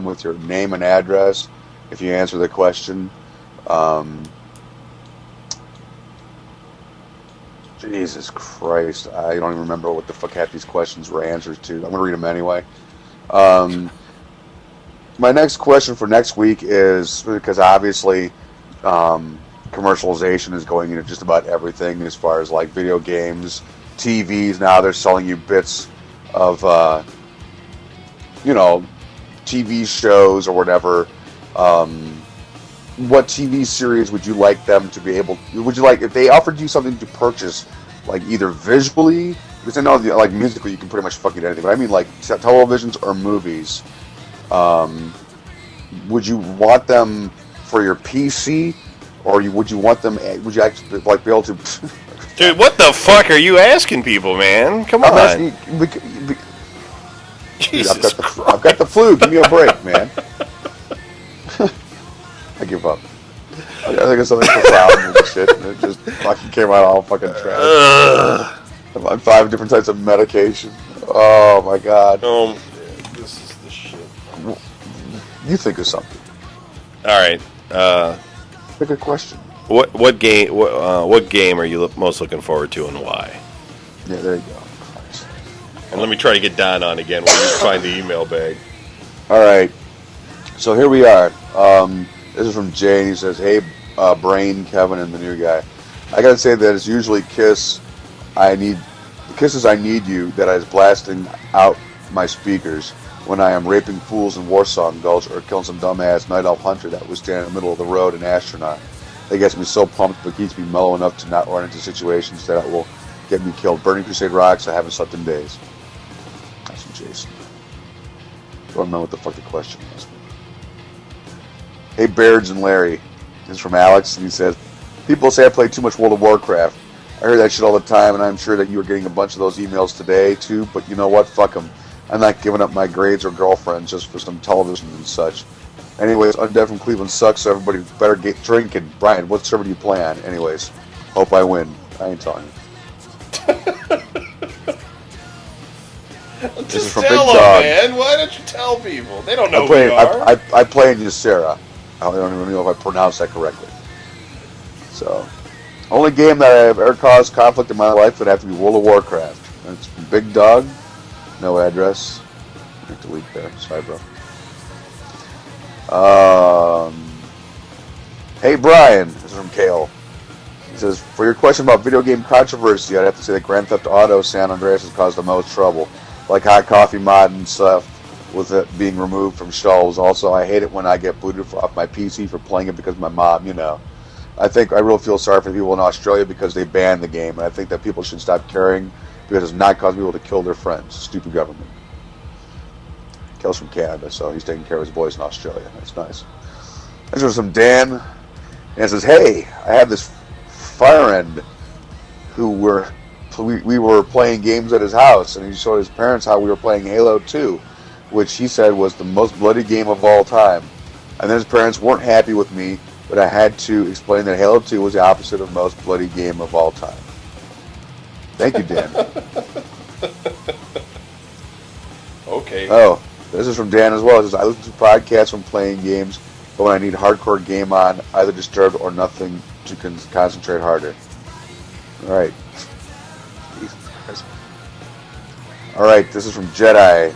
with your name and address if you answer the question. Um, Jesus Christ, I don't even remember what the fuck half these questions were answers to. I'm gonna read them anyway. Um, my next question for next week is because obviously commercialization is going into just about everything as far as like video games, TVs. Now they're selling you bits of you know TV shows or whatever. What TV series would you like them to be able? Would you like if they offered you something to purchase, like either visually? Because I know like musically you can pretty much fucking anything, but I mean like televisions or movies. Would you want them for your PC, or would you want them? Would you actually like be able to? Dude, what the fuck are you asking people, man? Come on. Asking, Jesus dude, I've got the flu. Give me a break, man. I give up. I think it's something profound and shit, and it just fucking came out all fucking trash. I'm 5 different types of medication. Oh my god. This is the shit. You think of something. All right. Pick a question. What game are you most looking forward to and why? Yeah, there you go. Christ. And let me try to get Don on again while you find the email bag. All right. So here we are. This is from Jay, and he says, "Hey, Brain, Kevin, and the new guy. I gotta say that it's usually Kisses I Need You that is blasting out my speakers when I am raping fools in Warsong Gulch or killing some dumbass night elf hunter that was standing in the middle of the road in Astronaut. That gets me so pumped, but keeps me mellow enough to not run into situations that will get me killed. Burning Crusade rocks. I haven't slept in days." That's from Jason. Don't remember what the fuck the question was. Hey, Bairds and Larry. This is from Alex, and he says, "People say I play too much World of Warcraft. I hear that shit all the time, and I'm sure that you are getting a bunch of those emails today, too, but you know what? Fuck them. I'm not giving up my grades or girlfriends just for some television and such. Anyways, Undead from Cleveland sucks, so everybody better get drinking. Brian, what server do you play on? Anyways, hope I win." I ain't telling you. Just tell them, man. Why don't you tell people? They don't know who you are. I play in Ysera. I don't even know if I pronounced that correctly. So, only game that I've ever caused conflict in my life would have to be World of Warcraft. And it's Big Dog. No address. I have to delete there. Sorry, bro. Hey, Brian. This is from Kale. He says, "For your question about video game controversy, I'd have to say that Grand Theft Auto San Andreas has caused the most trouble. Like hot coffee mod and stuff, with it being removed from shelves. Also, I hate it when I get booted off my PC for playing it because of my mom, you know. I really feel sorry for the people in Australia because they banned the game, and I think that people should stop caring because it's not causing people to kill their friends. Stupid government." Kale's from Canada, so he's taking care of his boys in Australia. That's nice. This was from Dan, and it says, "Hey, I have this fire end who we were playing games at his house, and he showed his parents how we were playing Halo 2, which he said was the most bloody game of all time. And then his parents weren't happy with me, but I had to explain that Halo 2 was the opposite of most bloody game of all time." Thank you, Dan. Okay. Oh, this is from Dan as well. It says, "I listen to podcasts when playing games, but when I need hardcore game on, either Disturbed or nothing to concentrate harder." All right. All right, this is from Jedi.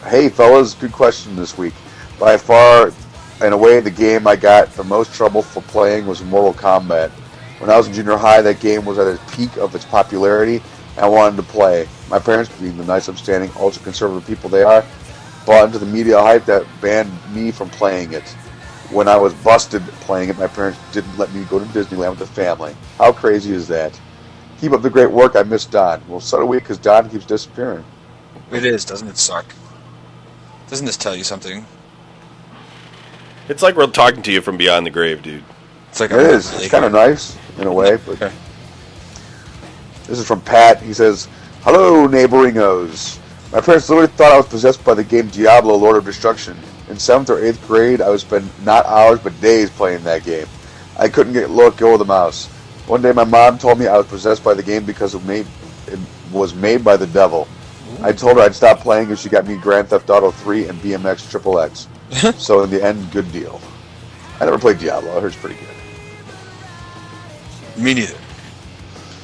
"Hey, fellas, good question this week. By far, in a way, the game I got the most trouble for playing was Mortal Kombat. When I was in junior high, that game was at its peak of its popularity, and I wanted to play. My parents, being the nice, upstanding, ultra-conservative people they are, bought into the media hype that banned me from playing it. When I was busted playing it, my parents didn't let me go to Disneyland with the family. How crazy is that? Keep up the great work. I miss Don." Well, so do we, because Don keeps disappearing. It is, doesn't it suck? Doesn't this tell you something? It's like we're talking to you from beyond the grave, dude. It's like It is. It's kind of nice, in a way, but... This is from Pat. He says, "Hello, neighboringos. My parents literally thought I was possessed by the game Diablo, Lord of Destruction. In 7th or 8th grade, I would spend not hours, but days playing that game. I couldn't let go of the mouse. One day, my mom told me I was possessed by the game because it was made by the devil. I told her I'd stop playing if she got me Grand Theft Auto 3 and BMX Triple X. So in the end, good deal. I never played Diablo. I heard it's pretty good. Me neither.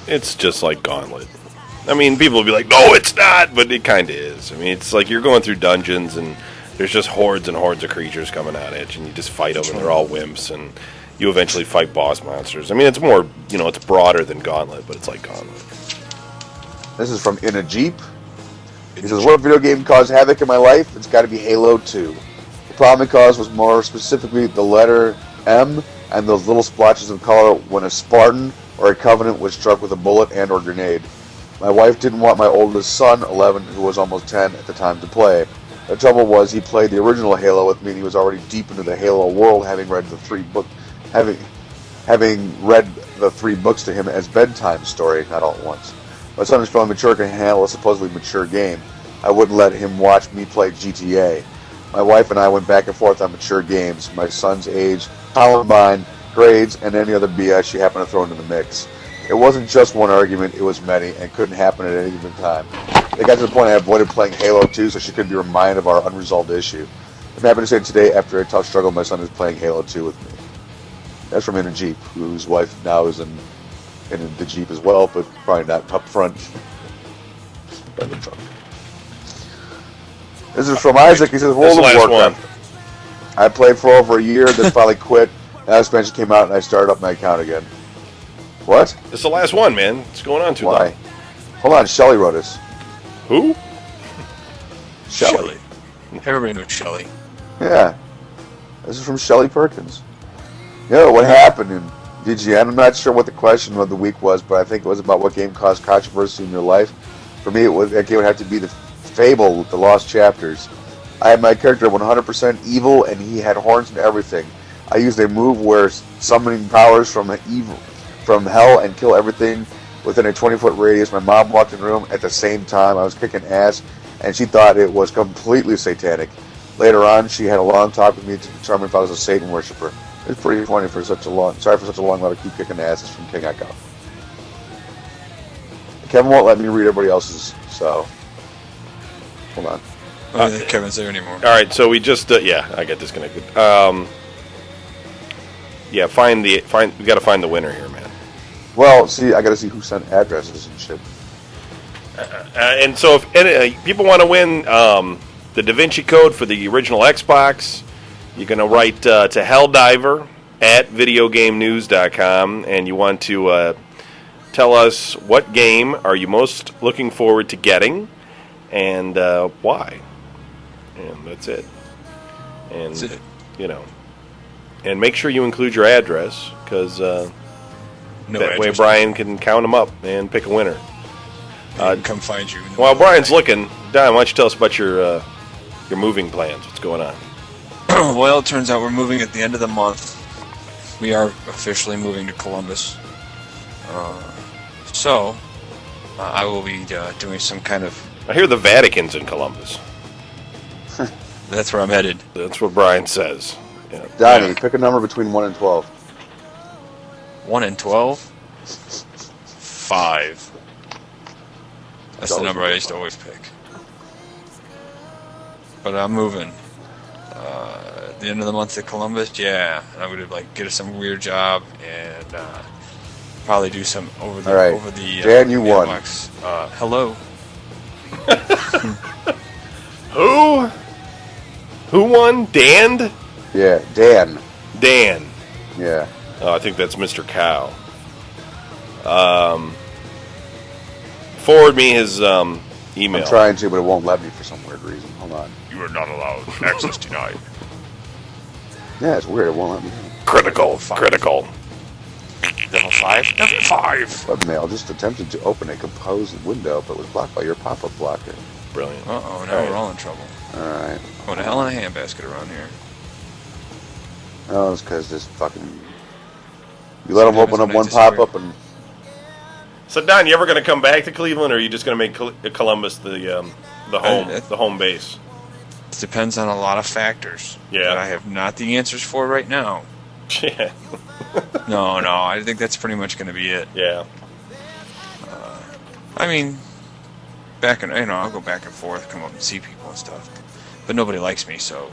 It's just like Gauntlet. I mean, people will be like, no, it's not, but it kind of is. I mean, it's like you're going through dungeons, and there's just hordes and hordes of creatures coming at it, and you just fight them, and they're all wimps, and you eventually fight boss monsters. I mean, it's more, it's broader than Gauntlet, but it's like Gauntlet. This is from In a Jeep. He says, what video game caused havoc in my life? It's got to be Halo 2. The problem it caused was more specifically the letter M and those little splotches of color when a Spartan or a Covenant was struck with a bullet and or grenade. My wife didn't want my oldest son, 11, who was almost 10 at the time, to play. The trouble was he played the original Halo with me, and he was already deep into the Halo world, having read the three books to him as bedtime story, not all at once. My son is feeling mature, can handle a supposedly mature game. I wouldn't let him watch me play GTA. My wife and I went back and forth on mature games, my son's age, Columbine, grades, and any other BS she happened to throw into the mix. It wasn't just one argument, it was many, and couldn't happen at any given time. It got to the point I avoided playing Halo 2 so she couldn't be reminded of our unresolved issue. I'm happy to say today, after a tough struggle, my son is playing Halo 2 with me. That's from In a Jeep, whose wife now is in the Jeep as well, but probably not up front. By the trunk. This is from Isaac. He says, World of Warcraft. I played for over a year, then finally quit. Now expansion came out, and I started up my account again. What? It's the last one, man. What's going on too Why? long? Hold on, Shelly wrote us. Who? Shelly. Everybody knows Shelly. Yeah. This is from Shelly Perkins. What happened in DGN? I'm not sure what the question of the week was, but I think it was about what game caused controversy in your life. For me, that game would have to be the Fable, The Lost Chapters. I had my character 100% evil, and he had horns and everything. I used a move where summoning powers from hell and kill everything within a 20-foot radius. My mom walked in the room at the same time. I was kicking ass, and she thought it was completely satanic. Later on, she had a long talk with me to determine if I was a Satan worshiper. It's pretty funny for such a long. Sorry for such a long letter. Keep kicking ass. It's from King Echo. Kevin won't let me read everybody else's, so hold on. I don't think Kevin's there anymore. All right, so we just I got disconnected. We got to find the winner here, man. Well, see, I got to see who sent addresses and shit. And so if people want to win the Da Vinci Code for the original Xbox, you're going to write to helldiver@videogamenews.com, and you want to tell us what game are you most looking forward to getting and why. And that's it. And, That's it. And make sure you include your address, because that way Brian can count them up and pick a winner. Come find you. While Brian's looking, Don, why don't you tell us about your moving plans? What's going on? Well, it turns out we're moving at the end of the month. We are officially moving to Columbus. So, I will be doing some kind of... I hear the Vatican's in Columbus. That's where I'm headed. That's what Brian says. Yeah. Donnie, pick a number between 1 and 12. 1 and 12? 5. That's the number I used to always pick. But I'm moving. At the end of the month to Columbus, yeah. I'm going to get some weird job and probably do some over the... All right. Dan, you won. Hello. Who? Who won? Dan? Yeah, Dan. Dan. Yeah. Oh, I think that's Mr. Cow. Forward me his email. I'm trying to, but it won't let me for some weird reason. Hold on. You are not allowed. Access denied. Yeah, it's weird. It won't let me. Critical. Level 5? Level 5! Webmail just attempted to open a composed window, but was blocked by your pop-up blocker. Brilliant. Uh-oh, now we're all in trouble. Alright. Going to hell in a handbasket around here. Oh, it's because this fucking... You let them open up one pop-up and... So, Don, you ever going to come back to Cleveland, or are you just going to make Columbus the home base? It depends on a lot of factors. Yeah. That I have not the answers for right now. Yeah. No, I think that's pretty much going to be it. Yeah. I mean, I'll go back and forth, come up and see people and stuff. But nobody likes me, so